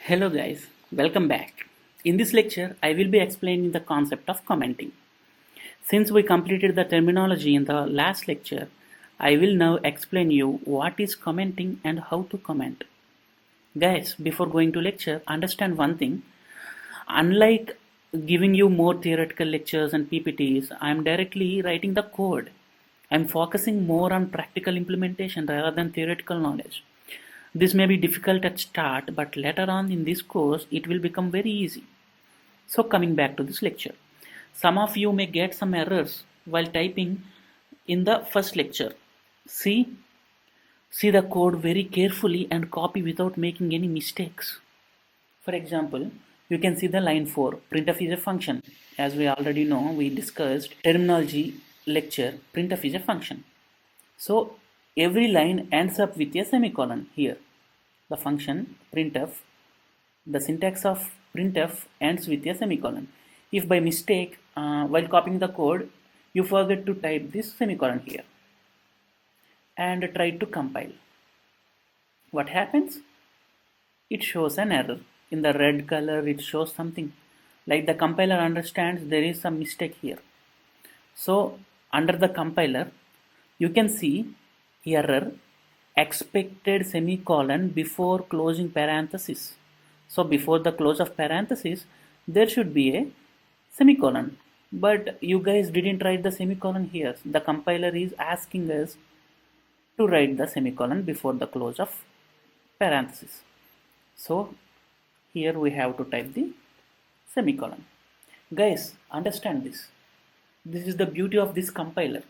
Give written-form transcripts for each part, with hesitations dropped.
Hello guys, welcome back. In this lecture, I will be explaining the concept of commenting. Since we completed the terminology in the last lecture, I will now explain you what is commenting and how to comment. Guys, before going to lecture, understand one thing. Unlike giving you more theoretical lectures and PPTs, I am directly writing the code. I am focusing more on practical implementation rather than theoretical knowledge. This may be difficult at start, but later on in this course, it will become very easy. So coming back to this lecture, some of you may get some errors while typing in the first lecture. See, see the code very carefully and copy without making any mistakes. For example, you can see the line 4, printf is a function. As we already know, we discussed terminology lecture, printf is a function. So every line ends up with a semicolon here. The function printf, the syntax of printf ends with a semicolon. If by mistake, while copying the code, you forget to type this semicolon here and try to compile, what happens? It shows an error. In the red color, it shows something like the compiler understands there is some mistake here. So under the compiler, you can see error expected semicolon before closing parenthesis. So before the close of parenthesis, there should be a semicolon. But you guys didn't write the semicolon here. The compiler is asking us to write the semicolon before the close of parenthesis. So here we have to type the semicolon. Guys, understand this. This is the beauty of this compiler.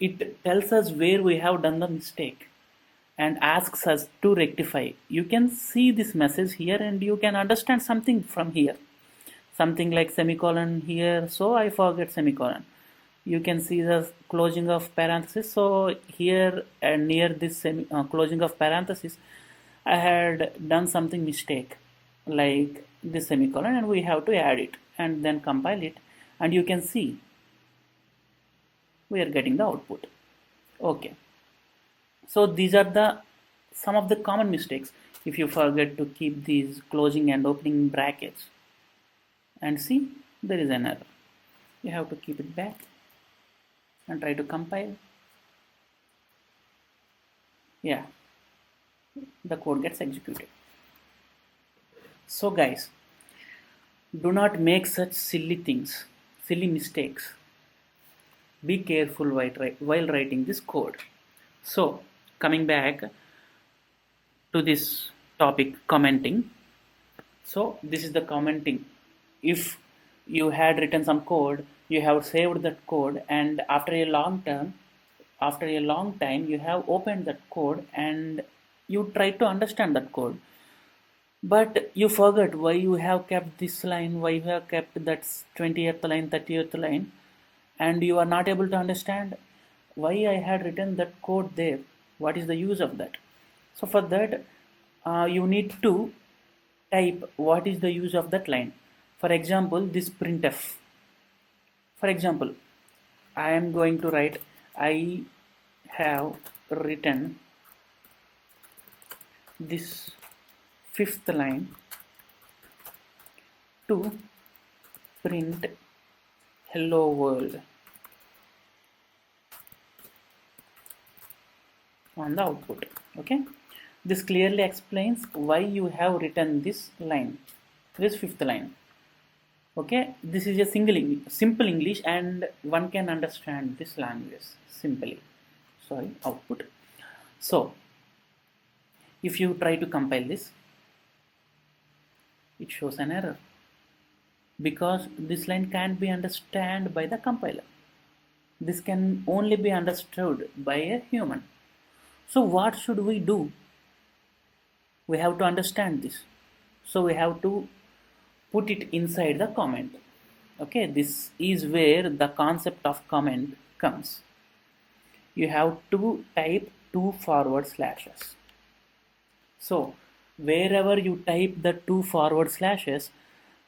It tells us where we have done the mistake and asks us to rectify. You can see this message here and you can understand something from here. Something like semicolon here, so I forget semicolon. You can see the closing of parenthesis. So here and near this closing of parenthesis, I had done something mistake like this semicolon and we have to add it and then compile it, and you can see we are getting the output. Okay, so these are the some of the common mistakes. If you forget to keep these closing and opening brackets, and see, there is an error. You have to keep it back and try to compile. Yeah, the code gets executed. So guys, do not make such silly things, silly mistakes. Be careful while writing this code. So coming back to this topic, commenting. So this is the commenting. If you had written some code, you have saved that code, and after a long time you have opened that code and you try to understand that code, but you forget why you have kept this line, why you have kept that 20th line, 30th line, and you are not able to understand why I had written that code there. What is the use of that? So for that, you need to type what is the use of that line. For example, this printf. For example, I am going to write I have written this fifth line to print hello world on the output. Okay, this clearly explains why you have written this line, this fifth line. Okay, this is a simple English and one can understand this language simply. Sorry, output. So if you try to compile this, it shows an error because this line can't be understood by the compiler. This can only be understood by a human. So what should we do? We have to understand this. So we have to put it inside the comment. Okay, this is where the concept of comment comes. You have to type 2 forward slashes. So wherever you type the 2 forward slashes,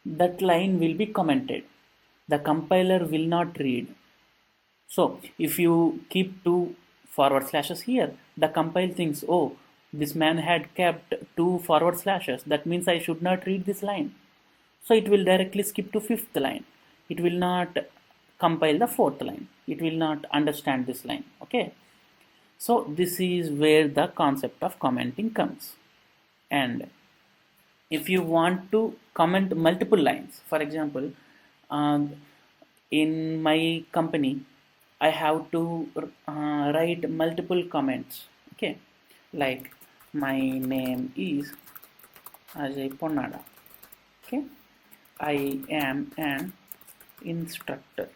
that line will be commented. The compiler will not read. So if you keep 2 forward slashes here, the compile thinks, oh, This man had kept 2 forward slashes. That means I should not read this line. So it will directly skip to fifth line. It will not compile the fourth line. It will not understand this line. Okay. So this is where the concept of commenting comes. And if you want to comment multiple lines, for example, uh, in my company, I have to write multiple comments. Okay, like my name is Ajay Ponnada. Okay, I am an instructor.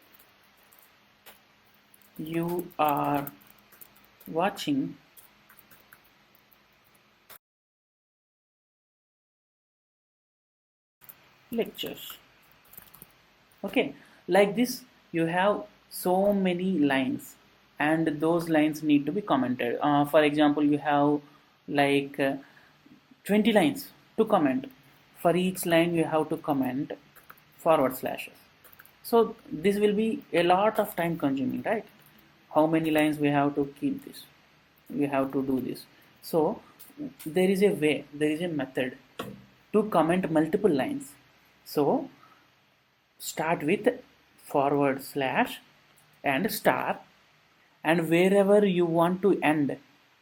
You are watching lectures. Okay, like this you have so many lines, and those lines need to be commented. For example, you have like 20 lines to comment. For each line you have to comment forward slashes. So this will be a lot of time consuming, right? How many lines we have to keep this, we have to do this. So there is a way, there is a method to comment multiple lines. So start with forward slash and star, and wherever you want to end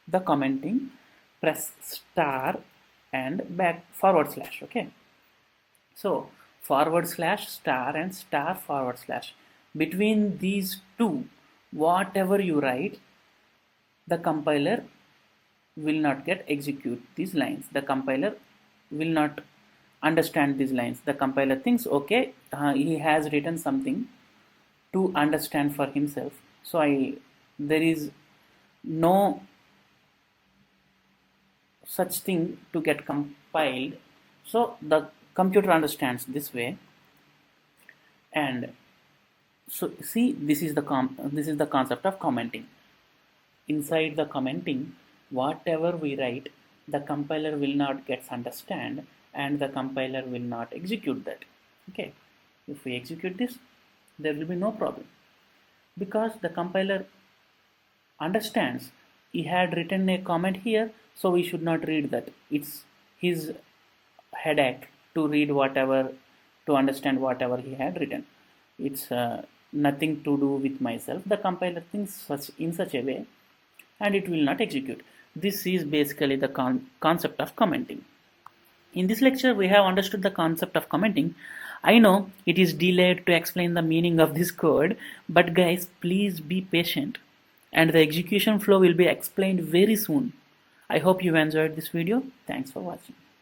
the commenting, press star and back forward slash. Okay, so forward slash star and star forward slash, between these two, whatever you write, the compiler will not get execute these lines. The compiler will not understand these lines. The compiler thinks, okay, he has written something to understand for himself. So there is no such thing to get compiled. So the computer understands this way. And so see, this is the concept of commenting. Inside the commenting, whatever we write, the compiler will not get understand, and the compiler will not execute that. Okay, if we execute this, there will be no problem, because the compiler understands he had written a comment here, so we should not read that. It's his headache to read whatever, to understand whatever he had written. It's nothing to do with myself. The compiler thinks in such a way, and it will not execute. This is basically the concept of commenting. In this lecture, we have understood the concept of commenting. I know it is delayed to explain the meaning of this code, but guys, please be patient, and the execution flow will be explained very soon. I hope you enjoyed this video. Thanks for watching.